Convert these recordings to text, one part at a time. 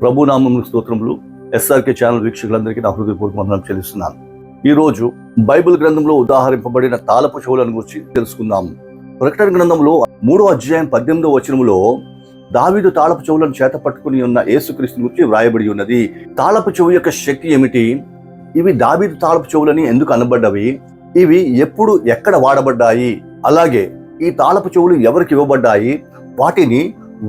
ప్రభునామములకు స్తోత్రములు. SRK channel వీక్షకులందరికీ నా హృదయపూర్వక వందనం చెల్లిస్తున్నాను. ఈరోజు బైబిల్ గ్రంథంలో ఉదాహరింపబడిన తాళపు చెవులను గురించి తెలుసుకుందాము. ప్రకటన గ్రంథంలో 3వ అధ్యాయం 18వ వచనములో దావీదు తాళపు చెవులను చేత పట్టుకుని ఉన్న యేసుక్రీస్తు గురించి వ్రాయబడి ఉన్నది. తాళపు చెవు యొక్క శక్తి ఏమిటి? ఇవి దావీదు తాళపు చెవులని ఎందుకు అనబడ్డవి? ఇవి ఎప్పుడు ఎక్కడ వాడబడ్డాయి? అలాగే ఈ తాళపు చెవులు ఎవరికి ఇవ్వబడ్డాయి? వాటిని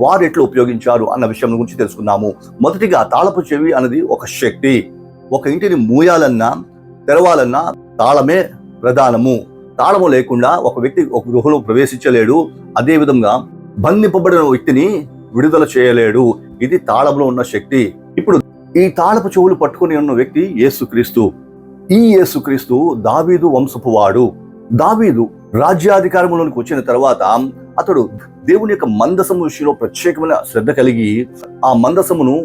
వారు ఎట్లా ఉపయోగించారు అన్న విషయం గురించి తెలుసుకున్నాము. మొదటిగా తాళపు చెవి అనేది ఒక శక్తి. ఒక ఇంటిని మూయాలన్నా తెరవాలన్నా తాళమే ప్రధానము. తాళము లేకుండా ఒక వ్యక్తి ఒక గృహలో ప్రవేశించలేడు. అదే విధంగా బంధింపబడిన వ్యక్తిని విడుదల చేయలేడు. ఇది తాళంలో ఉన్న శక్తి. ఇప్పుడు ఈ తాళపు చెవులు పట్టుకుని ఉన్న వ్యక్తి యేసుక్రీస్తు. ఈ యేసుక్రీస్తు దావీదు వంశపు వాడు. దావీదు రాజ్యాధికారంలోనికి వచ్చిన తర్వాత అతడు దేవుని యొక్క మందసము విషయంలో ప్రత్యేకమైన శ్రద్ధ కలిగి ఆ మందసమును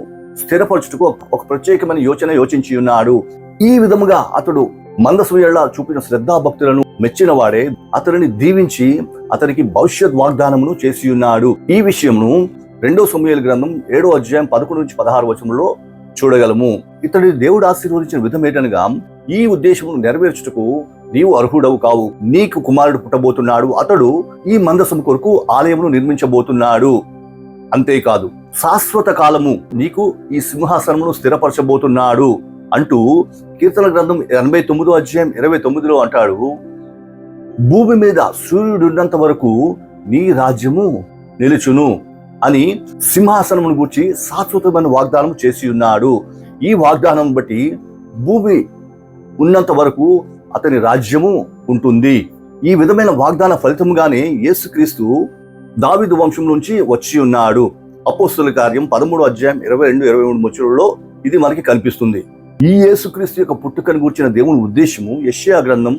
స్థిరపరచుటకు ఒక ప్రత్యేకమైన యోచించి ఉన్నాడు. ఈ విధముగా అతడు మందసము ఎడల చూపిన శ్రద్ధాభక్తులను మెచ్చిన వాడే అతడిని దీవించి అతనికి భవిష్యత్ వాగ్దానమును చేసి ఉన్నాడు. ఈ విషయమును 2వ సమూయేలు గ్రంథం 7వ అధ్యాయం 11 నుంచి 16 వచనంలో చూడగలము. ఇతడి దేవుడు ఆశీర్వదించిన విధం ఏంటనగా, ఈ ఉద్దేశమును నెరవేర్చుటకు నీవు అర్హుడవు కావు. నీకు కుమారుడు పుట్టబోతున్నాడు. అతడు ఈ మందసం కొరకు ఆలయమును నిర్మించబోతున్నాడు. అంతేకాదు శాశ్వత కాలము నీకు ఈ సింహాసనమును స్థిరపరచబోతున్నాడు అంటూ కీర్తన గ్రంథం 89వ అధ్యాయం 29లో అంటాడు, భూమి మీద సూర్యుడున్నంత వరకు నీ రాజ్యము నిలుచును అని సింహాసనమును గూర్చి శాశ్వతమైన వాగ్దానం చేసి ఉన్నాడు. ఈ వాగ్దానం బట్టి భూమి ఉన్నంత వరకు అతని రాజ్యము ఉంటుంది. ఈ విధమైన వాగ్దాన ఫలితముగానే యేసుక్రీస్తు దావీదు వంశం నుంచి వచ్చి ఉన్నాడు. అపోస్తలుల కార్యం 13వ అధ్యాయం 22-23 వచనాలలో ఇది మనకి కనిపిస్తుంది. ఈ యేసుక్రీస్తు యొక్క పుట్టుకను గూర్చిన దేవుని ఉద్దేశము యెషయా గ్రంథం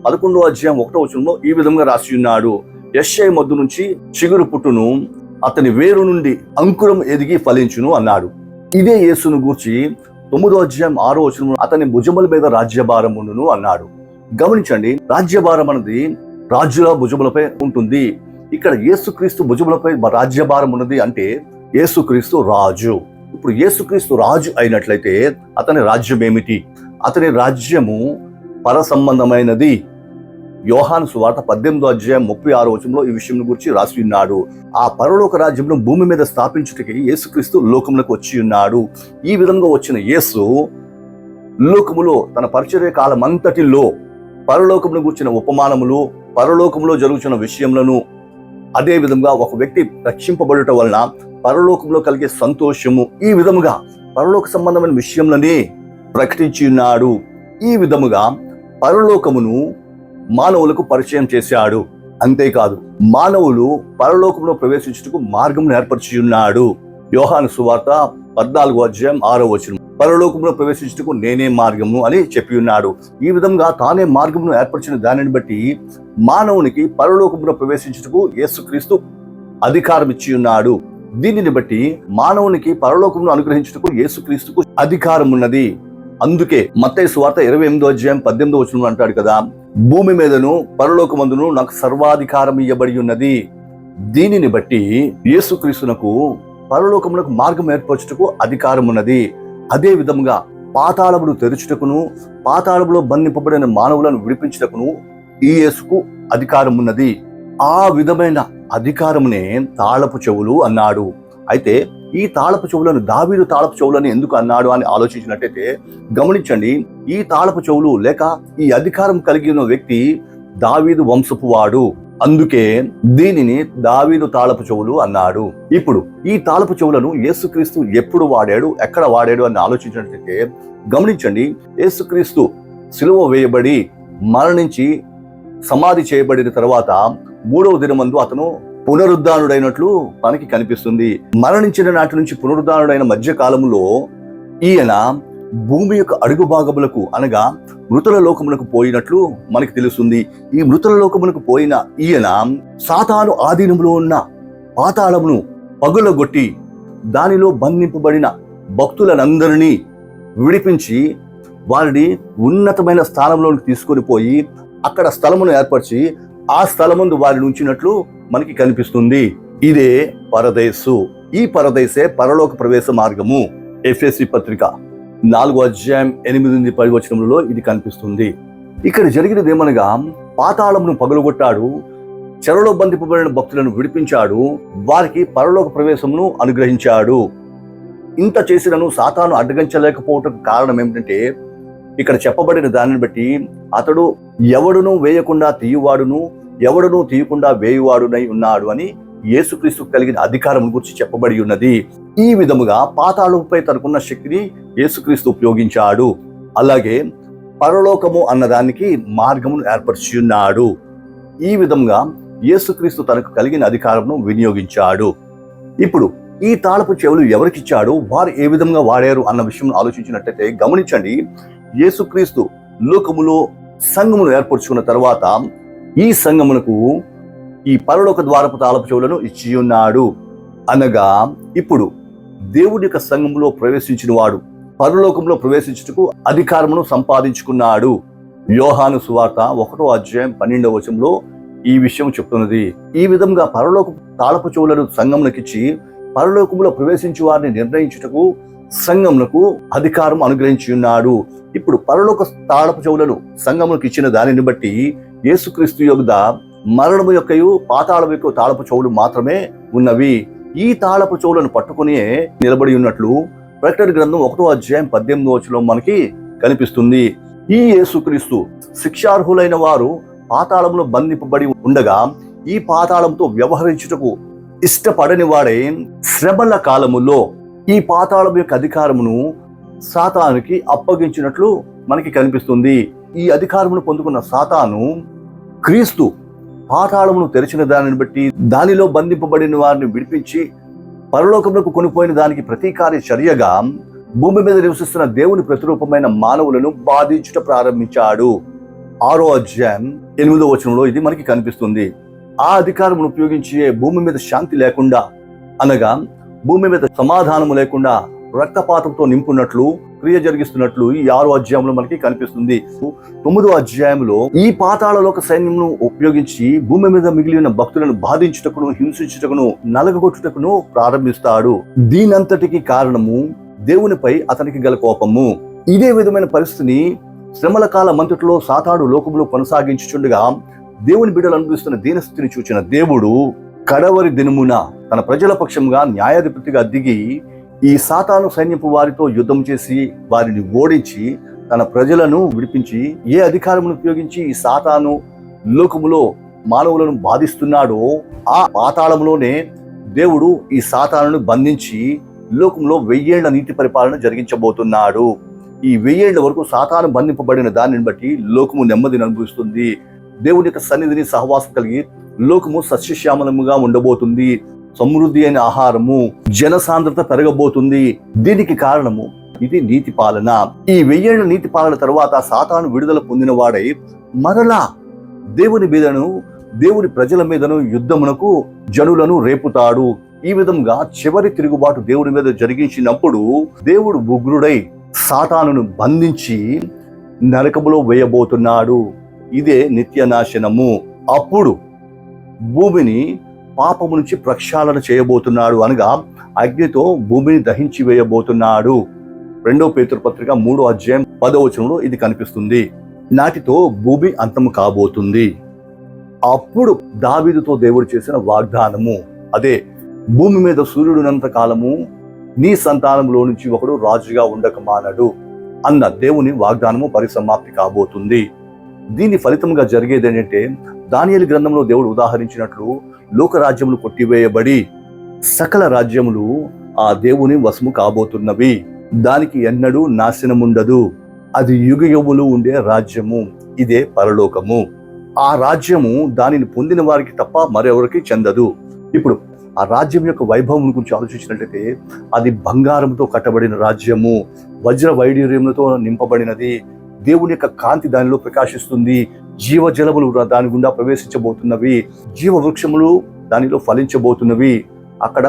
11వ అధ్యాయం 1వ వచనంలో ఈ విధంగా రాసి ఉన్నాడు, యెషయా మొద్దు నుంచి చిగురు పుట్టును, అతని వేరు నుండి అంకురం ఎదిగి ఫలించును అన్నాడు. ఇదే యేసును గూర్చి 9వ అధ్యాయం 6వ వచనంలో అతని భుజముల మీద రాజ్యభారం ఉండును అన్నాడు. గమనించండి, రాజ్యభారం అనేది రాజుల భుజములపై ఉంటుంది. ఇక్కడ యేసుక్రీస్తు భుజములపై రాజ్యభారం ఉన్నది అంటే యేసుక్రీస్తు రాజు. ఇప్పుడు యేసుక్రీస్తు రాజు అయినట్లయితే అతని రాజ్యం ఏమిటి? అతని రాజ్యము పర సంబంధమైనది. యోహాను సువార్త 18వ అధ్యాయం 36వ వచనంలో ఈ విషయం గురించి రాసి ఉన్నాడు. ఆ పరలోక రాజ్యంలో భూమి మీద స్థాపించుటకి యేసుక్రీస్తు లోకములకు వచ్చి ఉన్నాడు. ఈ విధంగా వచ్చిన యేసు లోకములో తన పరిచర్య కాలం అంతటిలో పరలోకమును గూర్చిన ఉపమానములు, పరలోకములో జరుగుతున్న విషయములను, అదే విధంగా ఒక వ్యక్తి రక్షింపబడుట వలన పరలోకంలో కలిగే సంతోషము, ఈ విధముగా పరలోక సంబంధమైన విషయములని ప్రకటించి ఉన్నాడు. ఈ విధముగా పరలోకమును మానవులకు పరిచయం చేశాడు. అంతేకాదు మానవులు పరలోకంలో ప్రవేశించుటకు మార్గం ఏర్పరిచి ఉన్నాడు. యోహాను సువార్త 14వ అధ్యాయం 6వ వచనం, పరలోకంలో ప్రవేశించుటకు నేనే మార్గము అని చెప్పి ఉన్నాడు. ఈ విధంగా తానే మార్గమును ఏర్పరిచిన దానిని బట్టి మానవునికి పరలోకంలో ప్రవేశించుటకు యేసుక్రీస్తు అధికారం ఇచ్చి ఉన్నాడు. దీనిని బట్టి మానవునికి పరలోకంలో అనుగ్రహించుటకు యేసుక్రీస్తుకు అధికారం ఉన్నది. అందుకే మత్తయి సువార్త 28వ అధ్యాయం 18వ వచనంలో అంటాడు కదా, భూమి మీదను పరలోకమందును నాకు సర్వాధికారం ఇవ్వబడి ఉన్నది. దీనిని బట్టి యేసుక్రీస్తునకు పరలోకమునకు మార్గం ఏర్పరచుటకు అధికారం ఉన్నది. అదే విధముగా పాతాళమును తెరుచుటకును, పాతాళములో బంధింపబడిన మానవులను విడిపించుటకును ఈ యేసుకు అధికారం ఉన్నది. ఆ విధమైన అధికారమునే తాళపు చెవులు అన్నాడు. అయితే ఈ తాళపు చెవులను దావీదు తాళపు చెవులను ఎందుకు అన్నాడు అని ఆలోచించినట్టయితే గమనించండి, ఈ తాళపు చెవులు లేక ఈ అధికారం కలిగిన వ్యక్తి దావీదు వంశపు వాడు. అందుకే దీనిని దావీదు తాళపు చెవులు అన్నాడు. ఇప్పుడు ఈ తాళపు చెవులను యేసుక్రీస్తు ఎప్పుడు వాడాడు, ఎక్కడ వాడాడు అని ఆలోచించినట్లయితే గమనించండి, యేసుక్రీస్తు సిలువ వేయబడి మరణించి సమాధి చేయబడిన తర్వాత 3వ దినమందు అతను పునరుద్ధానుడైనట్లు మనకి కనిపిస్తుంది. మరణించిన నాటి నుంచి పునరుద్ధానుడైన మధ్య కాలంలో ఈయన భూమి యొక్క అడుగు భాగములకు అనగా మృతుల లోకములకు పోయినట్లు మనకి తెలుస్తుంది. ఈ మృతుల లోకములకు పోయిన ఈయన సాతాను ఆధీనంలో ఉన్న పాతాళమును పగులగొట్టి దానిలో బంధింపబడిన భక్తులనందరినీ విడిపించి వారిని ఉన్నతమైన స్థానంలోకి తీసుకొని పోయి అక్కడ స్థలమును ఏర్పరిచి ఆ స్థలముందు వారిని ఉంచినట్లు మనకి కనిపిస్తుంది. ఇదే పరదేశు. ఈ పరదేశే పరలోక ప్రవేశ మార్గము. ఎఫెసీ పత్రిక 4:8-10 ఇది కనిపిస్తుంది. ఇక్కడ జరిగినది ఏమనగా, పాతాళమును పగలగొట్టాడు, చెరలో బంధింపబడిన భక్తులను విడిపించాడు, వారికి పరలోక ప్రవేశమును అనుగ్రహించాడు. ఇంత చేసినను సాతాను అడ్డగించలేకపోవటం కారణం ఏమిటంటే, ఇక్కడ చెప్పబడిన దానిని బట్టి అతడు ఎవడును వేయకుండా తీయువాడును, ఎవడును తీయకుండా వేయువాడునై ఉన్నాడు అని యేసుక్రీస్తు కలిగిన అధికారం గురించి చెప్పబడి ఉన్నది. ఈ విధముగా పాతాళంపై తనకున్న శక్తిని యేసుక్రీస్తు ఉపయోగించాడు. అలాగే పరలోకము అన్నదానికి మార్గమును ఏర్పరిచి ఉన్నాడు. ఈ విధంగా యేసుక్రీస్తు తనకు కలిగిన అధికారమును వినియోగించాడు. ఇప్పుడు ఈ తాళపు చెవులు ఎవరికిచ్చాడు, వారు ఏ విధంగా వాడారు అన్న విషయం ఆలోచించినట్లయితే గమనించండి. యేసుక్రీస్తు లోకములో సంఘమును ఏర్పరచుకున్న తర్వాత ఈ సంఘమునకు ఈ పరలోక ద్వారపు తాళపు చెవులను ఇచ్చి ఉన్నాడు. అనగా ఇప్పుడు దేవుడి యొక్క సంఘములో ప్రవేశించిన వాడు పరలోకంలో ప్రవేశించుటకు అధికారమును సంపాదించుకున్నాడు. యోహాను సువార్త 1:12 ఈ విషయం చెప్తున్నది. ఈ విధంగా పరలోక తాళపు చెవులను సంఘమునకిచ్చి పరలోకంలో ప్రవేశించు వారిని నిర్ణయించుటకు సంఘమునకు అధికారం అనుగ్రహించి ఉన్నాడు. ఇప్పుడు పరలోక తాళపు చెవులను సంఘమునకు ఇచ్చిన దానిని బట్టి యేసుక్రీస్తు యొద్ద మరణము యొక్కయు పాతాళము యొక్క తాళపు చెవులు మాత్రమే ఉన్నవి. ఈ తాళపు చెవులను పట్టుకుని నిలబడి ఉన్నట్లు ప్రకటన గ్రంథం 1:18 మనకి కనిపిస్తుంది. ఈ యేసుక్రీస్తు శిక్షార్హులైన వారు పాతాళంలో బంధింపబడి ఉండగా ఈ పాతాళంతో వ్యవహరించుటకు ఇష్టపడని వాడే శ్రమల కాలములో ఈ పాతాళం యొక్క అధికారమును సాతానుకి అప్పగించినట్లు మనకి కనిపిస్తుంది. ఈ అధికారమును పొందుకున్న సాతాను క్రీస్తు పాతాళమును తెరిచిన దానిని బట్టి దానిలో బంధింపబడిన వారిని విడిపించి పరలోకమునకు కొనిపోయిన దానికి ప్రతీకార చర్యగా భూమి మీద నివసిస్తున్న దేవుని ప్రతిరూపమైన మానవులను బాధించుట ప్రారంభించాడు. 6:8 ఇది మనకి కనిపిస్తుంది. ఆ అధికారమును ఉపయోగించి భూమి మీద శాంతి లేకుండా, అనగా భూమి మీద సమాధానము లేకుండా రక్తపాతంతో నింపున్నట్లు క్రియ జరిగిస్తున్నట్లు ఈ 6వ అధ్యాయంలో మనకి కనిపిస్తుంది. 9వ అధ్యాయంలో ఈ పాతాళలోక సైన్యమును ఉపయోగించి భూమి మీద మిగిలిన భక్తులను బాధించుటకును, హింసించుటకును, నలగగొట్టుటకును ప్రారంభిస్తాడు. దీనంతటికి కారణము దేవునిపై అతనికి గల కోపము. ఇదే విధమైన పరిస్థితిని శ్రమల కాలమంతటిలో సాతాను లోకములో కొనసాగించుచుండగా దేవుని బిడ్డలు అనుభవిస్తున్న దీనస్థితిని చూచిన దేవుడు కడవరి దినమున తన ప్రజల పక్షంగా న్యాయాధిపతిగా దిగి ఈ సాతాను సైన్యపు వారితో యుద్ధం చేసి వారిని ఓడించి తన ప్రజలను విడిపించి ఏ అధికారమును ఉపయోగించి ఈ సాతాను లోకములో మానవులను బాధిస్తున్నాడో ఆ పాతాళంలోనే దేవుడు ఈ సాతానును బంధించి లోకంలో 1000 ఏళ్ల నీతి పరిపాలన జరిగించబోతున్నాడు. ఈ 1000 ఏళ్ల వరకు సాతాను బంధింపబడిన దానిని బట్టి లోకము నెమ్మదిని అనుభవిస్తుంది. దేవుని యొక్క సన్నిధిని సహవాసం కలిగి లోకము సస్యశ్యామలముగా ఉండబోతుంది. సమృద్ధి అయిన ఆహారము, జనసాంద్రత పెరగబోతుంది. దీనికి కారణము ఇది నీతి పాలన. ఈ 1000 ఏళ్ల నీతి పాలన తర్వాత సాతాను విడుదల పొందిన వాడై మరలా దేవుని మీదను, దేవుని ప్రజల మీదను యుద్ధమునకు జనులను రేపుతాడు. ఈ విధంగా చివరి తిరుగుబాటు దేవుని మీద జరిగించినప్పుడు దేవుడు ఉగ్రుడై సాతానును బంధించి నరకములో వేయబోతున్నాడు. ఇదే నిత్య నాశనము. అప్పుడు భూమిని పాపము నుంచి ప్రక్షాళన చేయబోతున్నాడు, అనగా అగ్నితో భూమిని దహించి వేయబోతున్నాడు. 2 పేతురు పత్రిక 3:10 ఇది కనిపిస్తుంది. నాటితో భూమి అంతము కాబోతుంది. అప్పుడు దావీదుతో దేవుడు చేసిన వాగ్దానము అదే, భూమి మీద సూర్యుడునంత కాలము నీ సంతానంలో నుంచి ఒకడు రాజుగా ఉండక మానడు అన్న దేవుని వాగ్దానము పరిసమాప్తి కాబోతుంది. దీని ఫలితంగా జరిగేది ఏంటంటే, దానియేలు గ్రంథంలో దేవుడు ఉదాహరించినట్లు లోకరాజ్యములు కొట్టివేయబడి సకల రాజ్యములు ఆ దేవుని వశము కాబోతున్నవి. దానికి ఎన్నడూ నాశనముండదు. అది యుగయుగములు ఉండే రాజ్యము. ఇదే పరలోకము. ఆ రాజ్యము దానిని పొందిన వారికి తప్ప మరెవరికి చెందదు. ఇప్పుడు ఆ రాజ్యం యొక్క వైభవం గురించి ఆలోచించినట్లయితే అది బంగారంతో కట్టబడిన రాజ్యము, వజ్ర వైడూర్యములతో నింపబడినది. దేవుని యొక్క కాంతి దానిలో ప్రకాశిస్తుంది. జీవజలములు దాని గుండా ప్రవేశించబోతున్నవి. జీవ వృక్షములు దానిలో ఫలించబోతున్నవి. అక్కడ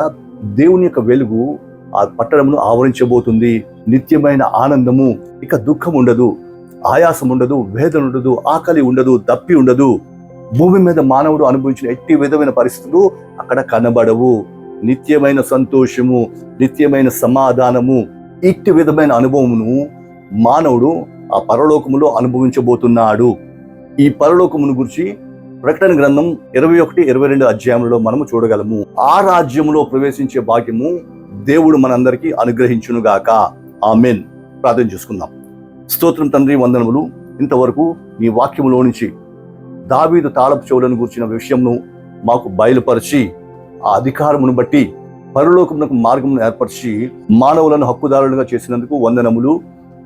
దేవుని యొక్క వెలుగు ఆ పట్టణమును ఆవరించబోతుంది. నిత్యమైన ఆనందము, ఇక దుఃఖం ఉండదు, ఆయాసం ఉండదు, వేదన ఉండదు, ఆకలి ఉండదు, దప్పి ఉండదు. భూమి మీద మానవుడు అనుభవించిన ఎట్టి విధమైన పరిస్థితులు అక్కడ కనబడవు. నిత్యమైన సంతోషము, నిత్యమైన సమాధానము, ఇట్టి విధమైన అనుభవమును మానవుడు ఆ పరలోకములో అనుభవించబోతున్నాడు. ఈ పరలోకమును గురించి ప్రకటన గ్రంథం 21-22 అధ్యాయంలో మనము చూడగలము. ఆ రాజ్యములో ప్రవేశించే భాగ్యము దేవుడు మనందరికీ అనుగ్రహించునుగాక. ఆమేన్. ప్రార్థన చేసుకుందాం. స్తోత్రం తండ్రి, వందనములు. ఇంతవరకు నీ వాక్యములో నుంచి దావీదు తాళపు చెవులను గురించిన విషయంను మాకు బయలుపరిచి ఆ అధికారమును బట్టి పరలోకమునకు మార్గమును ఏర్పరిచి మానవులను హక్కుదారులుగా చేసినందుకు వందనములు.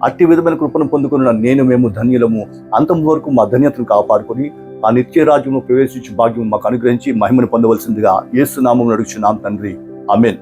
అట్టి విధమైన కృపను పొందుకున్న మేము ధన్యులము. అంతం వరకు మా ధన్యతను కాపాడుకొని ఆ నిత్య రాజ్యము ప్రవేశించి భాగ్యం మాకు అనుగ్రహించి మహిమను పొందవలసిందిగా యేసు నామమున అడుగుచున్నాం తండ్రి. ఆమేన్.